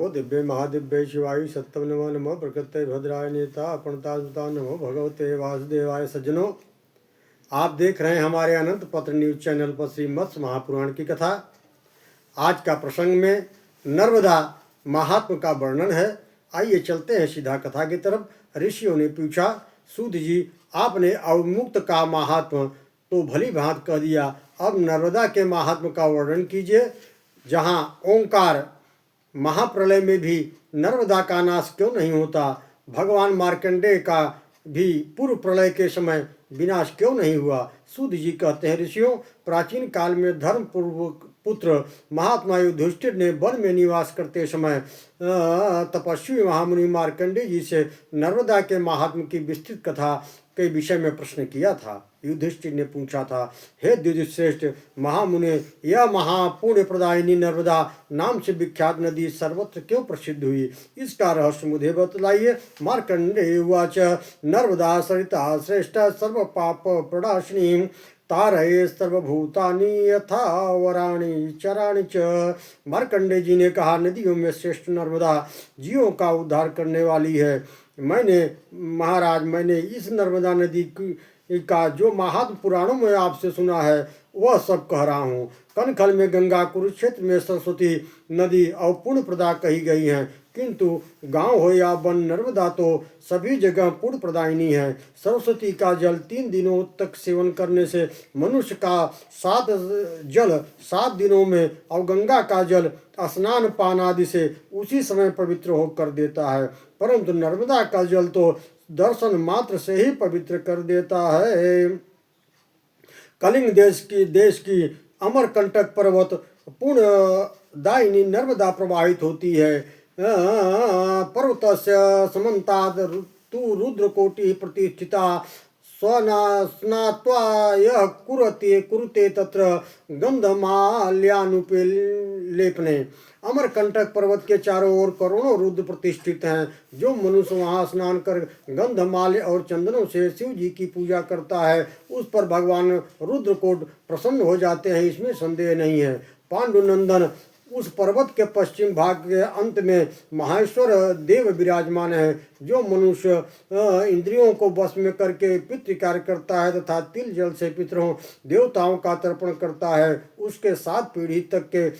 ओ दिव्य महादिव्य शिवाय सत्तम नमो नमो प्रकृते भद्राय नेता अपणता नमो भगवते वासुदेवाय। सज्जनों, आप देख रहे हैं हमारे अनंत पत्र न्यूज चैनल पर श्री मत्स्य महापुराण की कथा। आज का प्रसंग में नर्मदा महात्म का वर्णन है। आइए चलते हैं सीधा कथा की तरफ। ऋषियों ने पूछा, सूत जी, आपने अवमुक्त का महात्म तो भली भांति कह दिया, अब नर्मदा के महात्म का वर्णन कीजिए। जहाँ ओंकार महाप्रलय में भी नर्मदा का नाश क्यों नहीं होता? भगवान मार्कंडेय का भी पूर्व प्रलय के समय विनाश क्यों नहीं हुआ? सूत जी कहते हैं, ऋषियों, प्राचीन काल में धर्म पुत्र महात्मा युधिष्ठिर ने वन में निवास करते समय तपस्वी महामुनि मार्कंडेय जी से नर्मदा के महात्म की विस्तृत कथा के विषय में प्रश्न किया था। युधिष्ठिर ने पूछा था, हे द्विजश्रेष्ठ महामुने, यह महापुण्य प्रदायिनी नर्मदा नाम से विख्यात नदी सर्वत्र क्यों प्रसिद्ध हुई? इसका रहस्य मुझे बतलाइए। मार्कंडेय उवाच, नर्मदा सरिता श्रेष्ठ सर्व पाप प्रणाशिनी तारये सर्वभूतानि यथा वराणि चराणि च। मार्कंडेय जी ने कहा, नदियों में श्रेष्ठ नर्मदा जीवों का उद्धार करने वाली है। मैंने इस नर्मदा नदी का जो महात्म पुराणों में आपसे सुना है वह सब कह रहा हूँ। कनखल में गंगा, कुरुक्षेत्र में सरस्वती नदी और पुण्य प्रदा कही गई हैं, किंतु गांव हो या वन, नर्मदा तो सभी जगह पुण्य प्रदायिनी है। सरस्वती का जल 3 दिनों तक सेवन करने से मनुष्य का 7 दिनों में, और गंगा का जल स्नान पान आदि से उसी समय पवित्र होकर देता है, परंतु नर्मदा का जल तो दर्शन मात्र से ही पवित्र कर देता है। कलिंग देश की अमरकंटक पर्वत पुण्यदायिनी नर्मदा प्रवाहित होती है। पर्वतस्य समन्ताद् तु रुद्रकोटि प्रतिष्ठिता स्नात्वा यः कुरुते तत्र गंधमाल्यानुपेलेपने। अमरकंटक पर्वत के चारों ओर करोड़ों रुद्र प्रतिष्ठित हैं। जो मनुष्य वहां स्नान कर गंधमाल्य और चंदनों से शिव जी की पूजा करता है, उस पर भगवान रुद्रकोट प्रसन्न हो जाते हैं, इसमें संदेह नहीं है। पांडुनंदन, उस पर्वत के पश्चिम भाग के अंत में महेश्वर देव विराजमान है। जो मनुष्य इंद्रियों को वश में करके पितृ कार्य करता है तथा तिल जल से पितरों देवताओं का तर्पण करता है, उसके 7 पीढ़ी तक के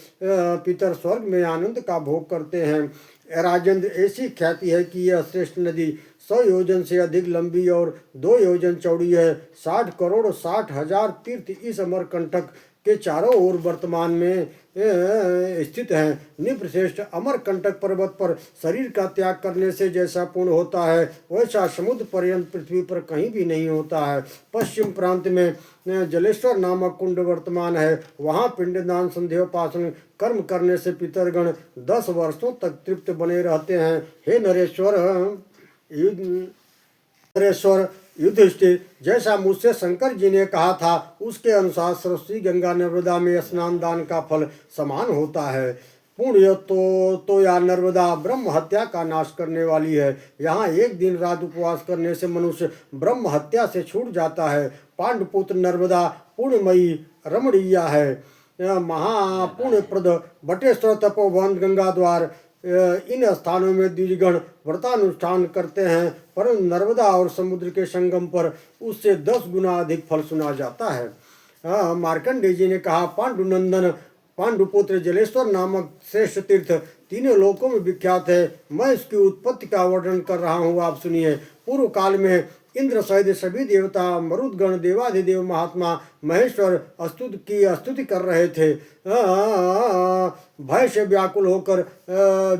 पितर स्वर्ग में आनंद का भोग करते हैं। राजेंद्र, ऐसी ख्याति है कि यह श्रेष्ठ नदी 100 योजन से अधिक लंबी और 2 योजन चौड़ी है। 60 करोड़ 60 हजार तीर्थ इस अमरकंटक के चारों ओर वर्तमान में स्थित हैं। निप्रश्रेष्ठ, अमरकंटक पर्वत पर शरीर का त्याग करने से जैसा पुण्य होता है, वैसा समुद्र पर्यंत पृथ्वी पर कहीं भी नहीं होता है। पश्चिम प्रांत में जलेश्वर नामक कुंड वर्तमान है। वहाँ पिंडदान संध्योपासन कर्म करने से पितरगण 10 वर्षों तक तृप्त बने रहते हैं। हे नरेश्वर युधिष्ठिर, जैसा मुझसे शंकर जी ने कहा था उसके अनुसार सरस्वती गंगा नर्मदा में स्नान दान का फल समान होता है। पुण्य तो या नर्मदा ब्रह्म हत्या का नाश करने वाली है। यहाँ 1 दिन रात उपवास करने से मनुष्य ब्रह्म हत्या से छूट जाता है। पांडुपुत्र नर्मदा पुण्यमयी रमणीया है। महापुण्यप्रद बटेश्वर तपोवन गंगा द्वार, इन स्थानों में द्विजगण व्रतानुष्ठान करते हैं, परंतु नर्मदा और समुद्र के संगम पर उससे 10 गुना अधिक फल सुना जाता है। मार्कंडेय जी ने कहा, पांडुनंदन, पांडुपुत्र जलेश्वर नामक श्रेष्ठ तीर्थ तीनों लोकों में विख्यात है। मैं इसकी उत्पत्ति का वर्णन कर रहा हूँ, आप सुनिए। पूर्व काल में इंद्र सहित सभी देवता, मरुदगण, देवाधिदेव महात्मा महेश्वर स्तुति कर रहे थे। भय से व्याकुल होकर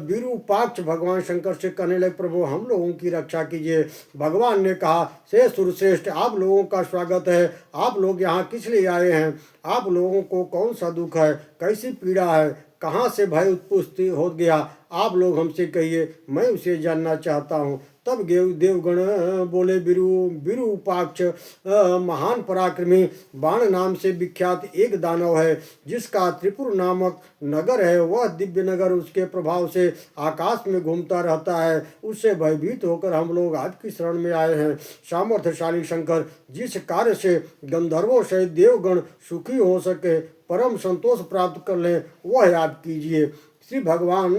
विरूपाक्ष भगवान शंकर से कहने लगे, प्रभु, हम लोगों की रक्षा कीजिए। भगवान ने कहा, से सुरश्रेष्ठ, आप लोगों का स्वागत है। आप लोग यहाँ किस लिए आए हैं? आप लोगों को कौन सा दुख है? कैसी पीड़ा है? कहाँ से भय उत्पत्ति हो गया? आप लोग हमसे कहिए, मैं उसे जानना चाहता हूँ। तब देवगण बोले, विरूपाक्ष महान पराक्रमी बाण नाम से विख्यात एक दानव है, जिसका त्रिपुर नामक नगर है। वह दिव्य नगर उसके प्रभाव से आकाश में घूमता रहता है। उससे भयभीत होकर हम लोग आपकी शरण में आए हैं। सामर्थ्यशाली शंकर, जिस कार्य से गंधर्वों से देवगण सुखी हो सके, परम संतोष प्राप्त कर लें, वह आप कीजिए। श्री भगवान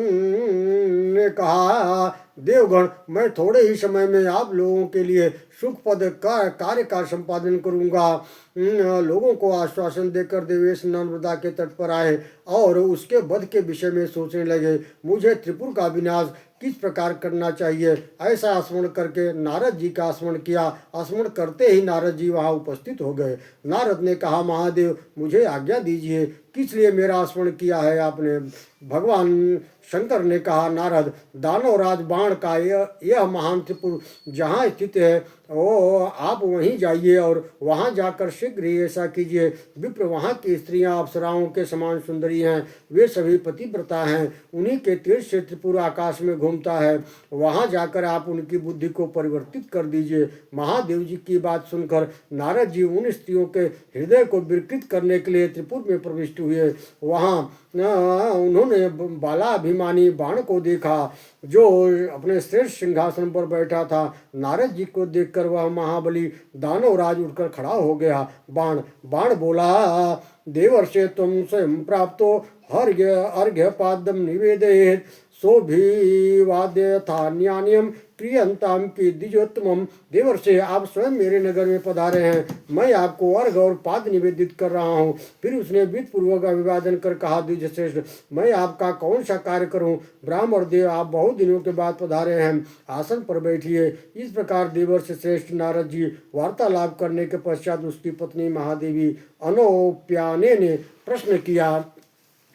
ने कहा, देवगण, मैं थोड़े ही समय में आप लोगों के लिए सुखपद का कार्य का संपादन करूंगा। लोगों को आश्वासन देकर देवेश नर्मदा के तट पर आए और उसके वध के विषय में सोचने लगे। मुझे त्रिपुर का विनाश किस प्रकार करना चाहिए, ऐसा स्मरण करके नारद जी का स्मरण किया। स्मरण करते ही नारद जी वहां उपस्थित हो गए। नारद ने कहा, महादेव, मुझे आज्ञा दीजिए, किस लिए मेरा स्मरण किया है आपने? भगवान शंकर ने कहा, नारद, दानवराज बाण का यह महान त्रिपुर जहाँ स्थित है, ओ आप वहीं जाइए और वहाँ जाकर शीघ्र ही ऐसा कीजिए। विप्र, वहाँ की स्त्रियां अप्सराओं के समान सुंदरी हैं, वे सभी पतिव्रता हैं। उन्हीं के तेज से त्रिपुर आकाश में घूमता है। वहाँ जाकर आप उनकी बुद्धि को परिवर्तित कर दीजिए। महादेव जी की बात सुनकर नारद जी उन स्त्रियों के हृदय को विकृत करने के लिए त्रिपुर में प्रविष्ट हुए। वहाँ उन्होंने बालाभिमानी बाण को देखा, जो अपने श्रेष्ठ सिंहासन पर बैठा था। नारद जी को देखकर वह महाबली दानवराज उठकर खड़ा हो गया। बाण बोला, देवर्षे तुम स्वयं प्राप्तो अर्घ्य पादम निवेदयेत् सोभिवाद्य था न्यान्यम क्रियंताम की द्विजोत्तम। देवर्षे, आप स्वयं मेरे नगर में पधारे हैं, मैं आपको अर्घ और पाद निवेदित कर रहा हूँ। फिर उसने विध पूर्वक अभिवादन कर कहा, द्विजश्रेष्ठ, मैं आपका कौन सा कार्य करूँ? ब्राह्मण देव, आप बहुत दिनों के बाद पधारे हैं, आसन पर बैठिए। इस प्रकार देवर्षि श्रेष्ठ नारद जी वार्तालाप करने के पश्चात उसकी पत्नी महादेवी अनोप्याने ने प्रश्न किया।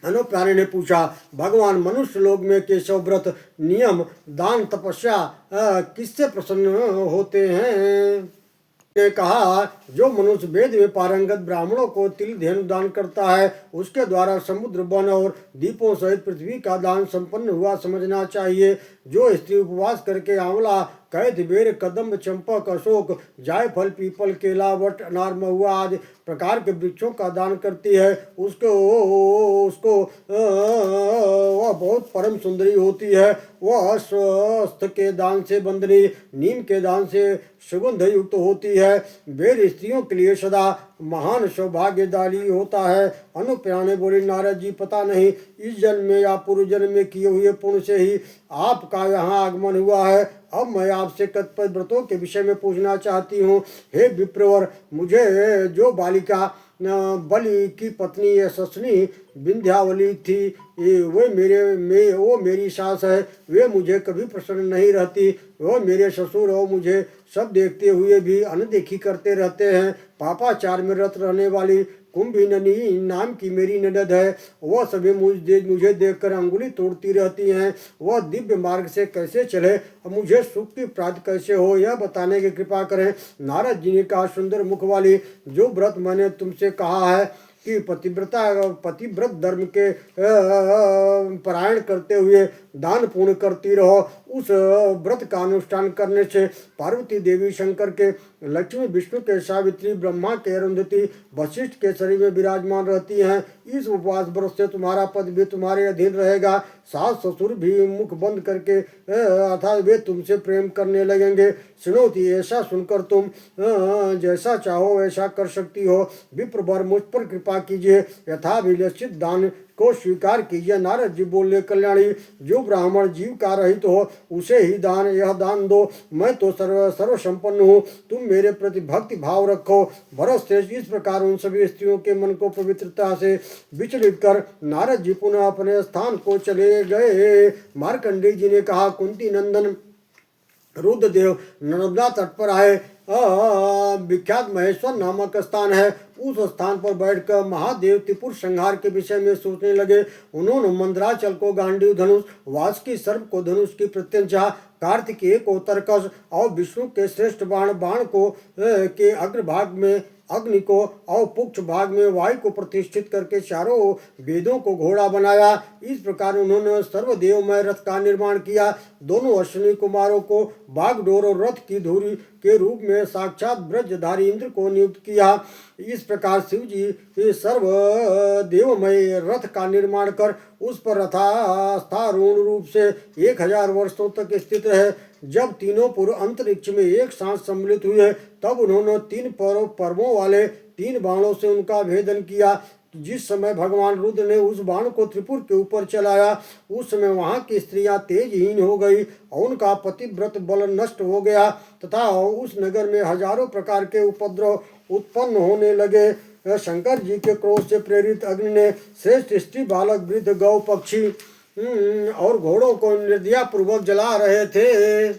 अनोप्याने ने पूछा, भगवान, मनुष्य लोक में केशव व्रत, नियम, दान, तपस्या किससे प्रसन्न होते हैं? ने कहा, जो मनुष्य वेद में पारंगत ब्राह्मणों को तिल धेनु दान करता है, उसके द्वारा समुद्र, वन और दीपों सहित पृथ्वी का दान संपन्न हुआ समझना चाहिए। जो स्त्री उपवास करके आंवला, कैथ, बेर, कदम्ब, चंपक, अशोक, जायफल, पीपल, केला, वट, अनार, महुआ आदि प्रकार के वृक्षों का दान करती है, उसको वह बहुत परम सुंदरी होती है। वह स्वस्थ के दान से बंदनी, नीम के दान से सुगंध युक्त होती है। बेर स्त्रियों के लिए सदा महान सौभाग्यदायी होता है। अनुप्राणे बोले, नारद जी, पता नहीं इस जन्म में या पूर्व जन्म में किए हुए पुण्य से ही आपका यहाँ आगमन हुआ है। अब मैं आपसे कतिपय व्रतों के विषय में पूछना चाहती हूँ। हे विप्रवर, मुझे जो बालिका बलि की पत्नी यशस्विनी विंध्यावली थी, वो मेरी सास है। वे मुझे कभी प्रसन्न नहीं रहती। वो मेरे ससुर और मुझे सब देखते हुए भी अनदेखी करते रहते हैं। पापाचार में रत रहने वाली कुंभिननी नाम की मेरी ननद है। वह सभी मुझे देखकर अंगुली तोड़ती रहती हैं। वह दिव्य मार्ग से कैसे चले और मुझे सुख की प्राप्ति कैसे हो, यह बताने की कृपा करें। नारद जी ने कहा, सुंदर मुख वाली, जो व्रत मैंने तुमसे कहा है कि पतिव्रत धर्म के परायण करते हुए दान पुण्य करती रहो, उस व्रत का अनुष्ठान करने से पार्वती देवी शंकर के, लक्ष्मी विष्णु के, सावित्री ब्रह्मा के, अरुंधति वशिष्ठ के शरीर में विराजमान रहती हैं। इस उपवास व्रत से तुम्हारा पद भी तुम्हारे अधीन रहेगा। सास ससुर भी मुख बंद करके अर्थात वे तुमसे प्रेम करने लगेंगे। सुनोती, ऐसा सुनकर तुम जैसा चाहो वैसा कर सकती हो। विप्रवर, मुझ पर कृपा कीजिए, यथाभिलषित दान को स्वीकार कीजिए। नारद जी बोले, कल्याणी, जो ब्राह्मण जीव का रहित हो उसे ही यह दान दो। मैं तो सर्व संपन्न हूँ, तुम मेरे प्रति भक्ति भाव रखो। भरत श्रेष्ठ, इस प्रकार उन सभी स्त्रियों के मन को पवित्रता से विचलित कर नारद जी पुनः अपने स्थान को चले गए। मार्कंडेय जी ने कहा, कुंती नंदन रुद्रदेव नर्मदा तट पर आए। विख्यात महेश्वर नामक स्थान है। उस स्थान पर बैठकर महादेव त्रिपुर संहार के विषय में सोचने लगे। उन्होंने मंदराचल को गांडीव धनुष, वासुकी सर्प को धनुष की प्रत्यंचा, कार्तिकेय को तरकस और विष्णु के श्रेष्ठ बाण को के अग्रभाग में अग्नि को और पुक्ष भाग में वायु को प्रतिष्ठित करके चारों वेदों को घोड़ा बनाया। इस प्रकार उन्होंने सर्वदेवमय रथ का निर्माण किया। दोनों अश्विनी कुमारों को बागडोर और रथ की धुरी के रूप में साक्षात ब्रजधारी इंद्र को नियुक्त किया। इस प्रकार शिव जी सर्वदेवमय रथ का निर्माण कर उस पर रथास्थारूढ़ रूप से 1000 वर्षों तक स्थित रहे। जब तीनों पुर अंतरिक्ष में एक साथ सम्मिलित हुए, तब उन्होंने 3 पर्वों वाले 3 बाणों से उनका भेदन किया। जिस समय भगवान रुद्र ने उस बाण को त्रिपुर के ऊपर चलाया उस समय वहां की स्त्रियां तेजहीन हो गई और उनका पतिव्रत बल नष्ट हो गया तथा उस नगर में हजारों प्रकार के उपद्रव उत्पन्न होने लगे। शंकर जी के क्रोध से प्रेरित अग्नि ने श्रेष्ठ स्त्री बालक वृद्ध गौ पक्षी और घोड़ों को निर्दया पूर्वक जला रहे थे।